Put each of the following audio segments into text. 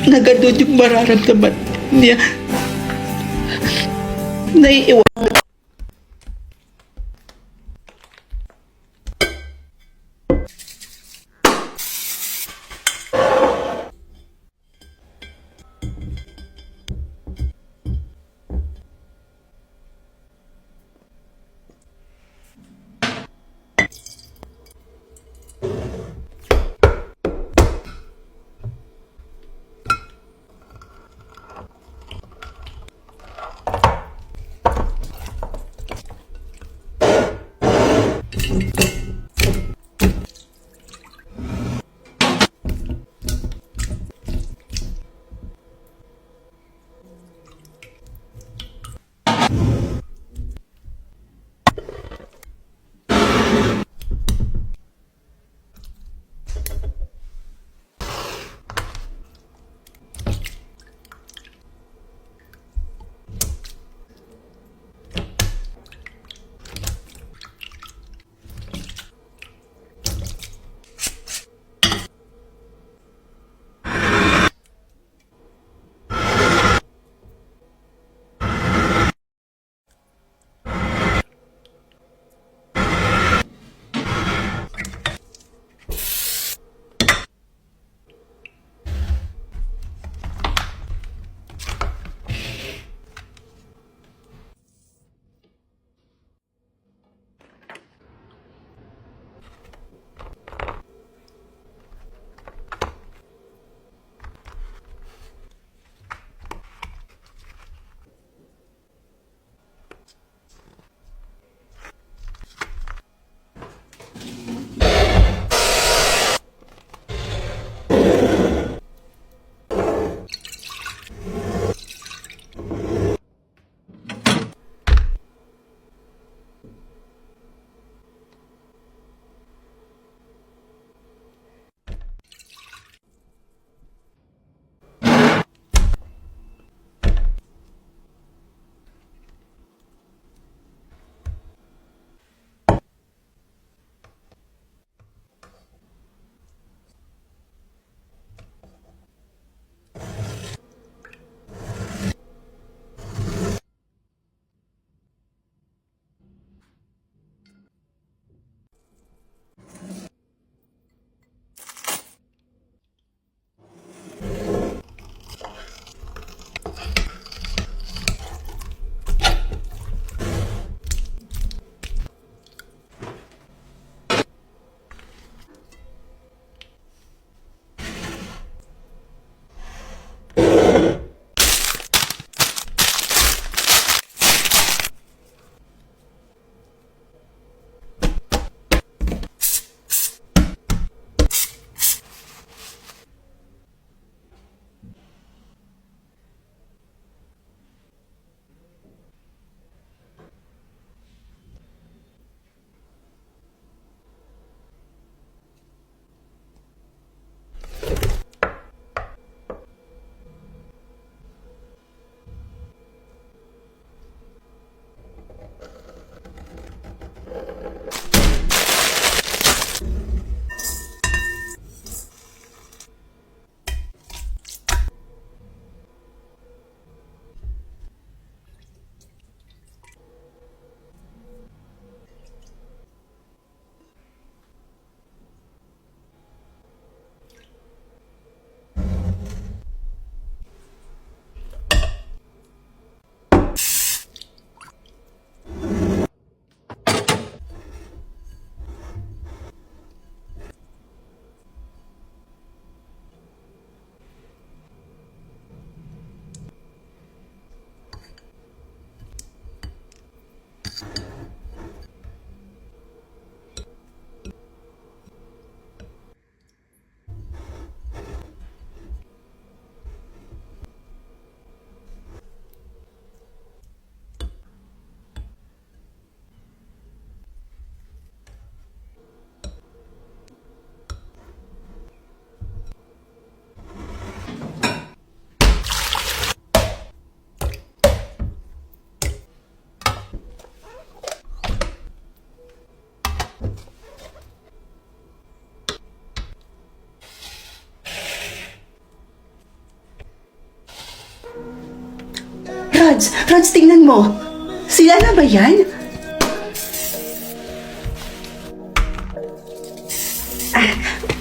na ganun yung mararamdaman niya. Naiiwan. Rods, tingnan mo. Sila na ba yan?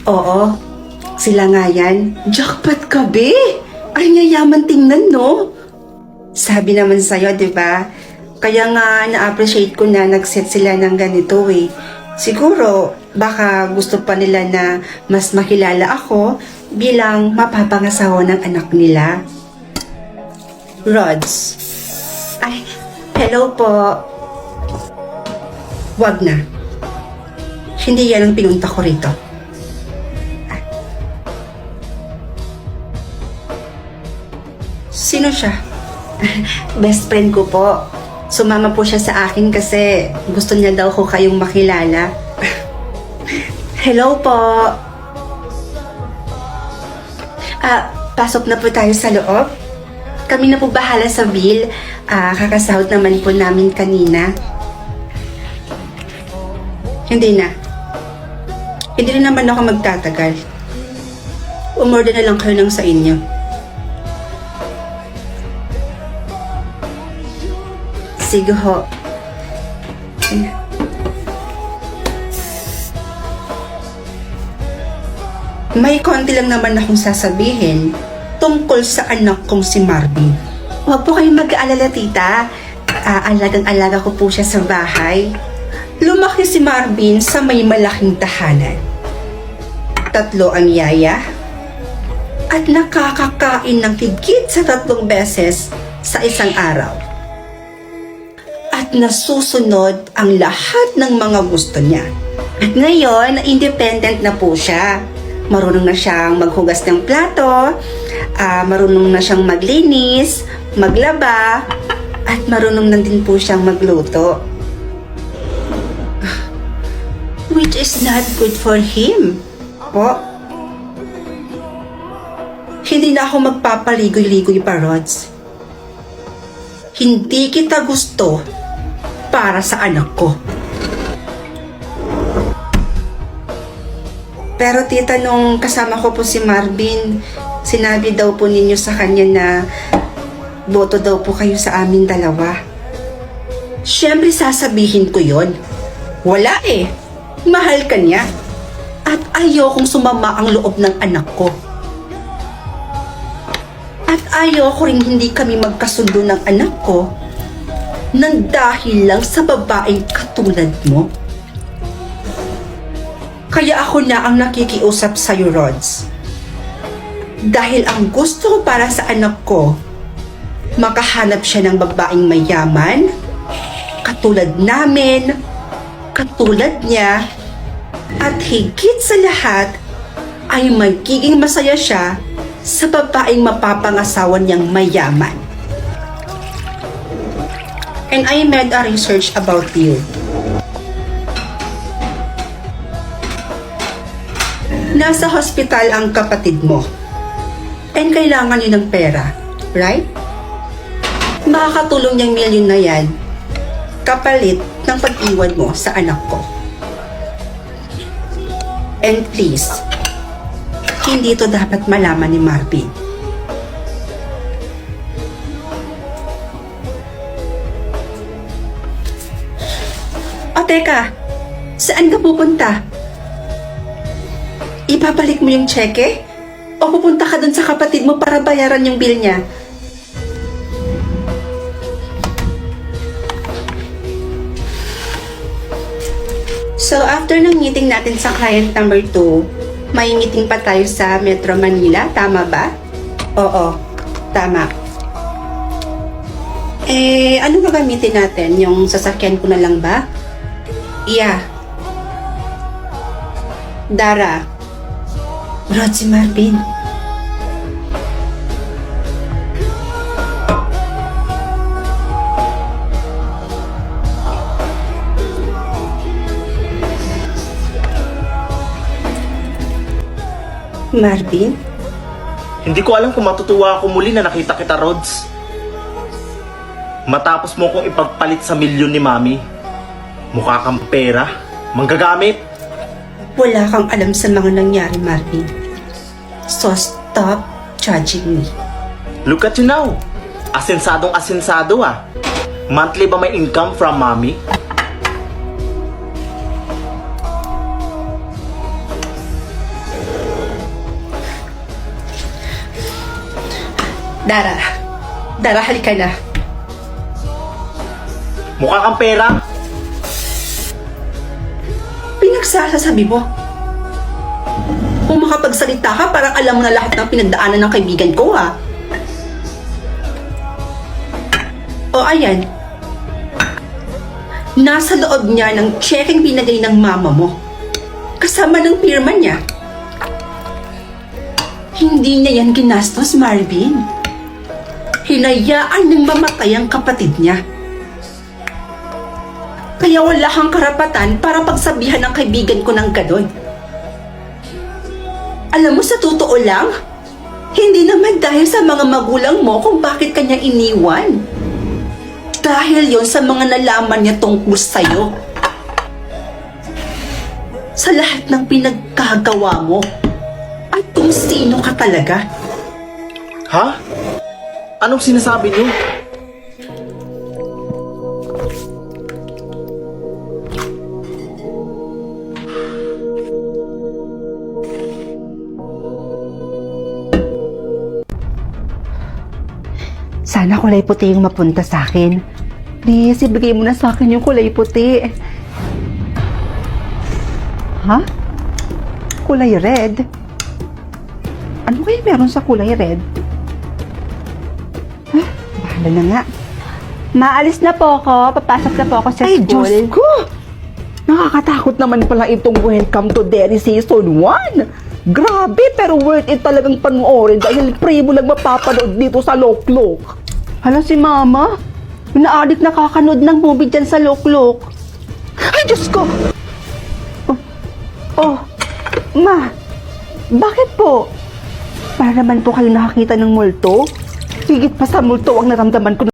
Oo, sila nga yan. Jackpot ka, be! Ay, yayaman tingnan, no? Sabi naman sa'yo, di ba? Kaya nga na-appreciate ko na nag-set sila ng ganito eh. Siguro, baka gusto pa nila na mas makilala ako bilang mapapangasawa ng anak nila. Rods. Ay, hello po. Wag na. Hindi yan ang pinunta ko rito. Sino siya? Best friend ko po. Sumama po siya sa akin kasi gusto niya daw ko kayong makilala. Hello po. Pasok na po tayo sa loob. Kami na po bahala sa bill. Kakasahod naman po namin kanina. Hindi na. Hindi na naman ako magtatagal. Umorder na lang kayo ng sa inyo. Sige ho. May konti lang naman akong sasabihin tungkol sa anak kong si Marvin. Huwag po kayong mag-aalala, tita. Alagang-alaga ko po siya sa bahay. Lumaki si Marvin sa may malaking tahanan. 3 ang yaya at nakakakain ng higit sa 3 beses sa isang araw. At nasusunod ang lahat ng mga gusto niya. At ngayon, independent na po siya. Marunong na siyang maghugas ng plato, marunong na siyang maglinis, maglaba, at marunong na din po siyang magluto. Which is not good for him. Po. Hindi na ako magpapaligoy-ligoy pa, Rods. Hindi kita gusto para sa anak ko. Pero tita, nung kasama ko po si Marvin, sinabi daw po ninyo sa kanya na boto daw po kayo sa amin dalawa. Siyempre sasabihin ko yon. Wala eh. Mahal ka niya. At ayokong sumama ang loob ng anak ko. At ayoko rin hindi kami magkasundo ng anak ko nang dahil lang sa babaeng katulad mo. Kaya ako na ang nakikiusap sa'yo, Rods. Dahil ang gusto ko para sa anak ko, makahanap siya ng babaeng mayaman, katulad namin, katulad niya, at higit sa lahat, ay magiging masaya siya sa babaeng mapapangasawa niyang mayaman. And I made a research about you. Nasa hospital ang kapatid mo. And kailangan niyo ng pera, right? Makakatulong niyang milyon na yan kapalit ng pag-iwan mo sa anak ko. And please, hindi ito dapat malaman ni Marvin. O teka, saan ka pupunta? Ibabalik mo yung cheque? O pupunta ka dun sa kapatid mo para bayaran yung bill niya? So, after ng meeting natin sa client number 2, may meeting pa tayo sa Metro Manila, tama ba? Oo, tama. Ano gagamitin natin? Yung sasakyan ko na lang ba? Yeah. Dara. Rod, si Marvin. Marvin? Hindi ko alam kung matutuwa ako muli na nakita kita, Rods. Matapos mo kong ipagpalit sa milyon ni Mami. Mukha kang pera, manggagamit. Wala kang alam sa mga nangyari, Marvin. So stop judging me. Look at you now. Asensadong asensado ah. Monthly ba may income from mommy? Dara. Dara, halika na. Mukha kang pera? Pinagsasabi mo. Kung makapagsalita ka, parang alam mo na lahat ng pinagdaanan ng kaibigan ko, ha? O, ayan. Nasa loob niya ng checking binagay ng mama mo. Kasama ng pirma niya. Hindi niya yan ginastos, Marvin. Hinayaan ng mamatay ang kapatid niya. Kaya wala kang karapatan para pagsabihan ng kaibigan ko ng ganon. Alam mo, sa totoo lang, hindi naman dahil sa mga magulang mo kung bakit kanya iniwan. Dahil yon sa mga nalaman niya tungkol sa'yo. Sa lahat ng pinagkagawa mo. At kung sino ka talaga. Ha? Anong sinasabi niyo? Sana kulay puti yung mapunta sa akin. Please, ibigay mo na sa akin yung kulay puti. Ha? Kulay red? Ano kaya meron sa kulay red? Bahala na nga. Maalis na po ako. Papasok na po ako sa Ay, school. Diyos ko! Nakakatakot naman pala itong Welcome to Derry Season 1. Grabe, pero worth it talagang panoorin dahil free mo lang mapapanood dito sa Loklok. Hala, si Mama. Naadik nakakanood ng movie dyan sa Loklok. Ay, Diyos ko! Oh, Ma. Bakit po? Para naman po kayo nakakita ng multo? Higit pa sa multo ang naramdaman ko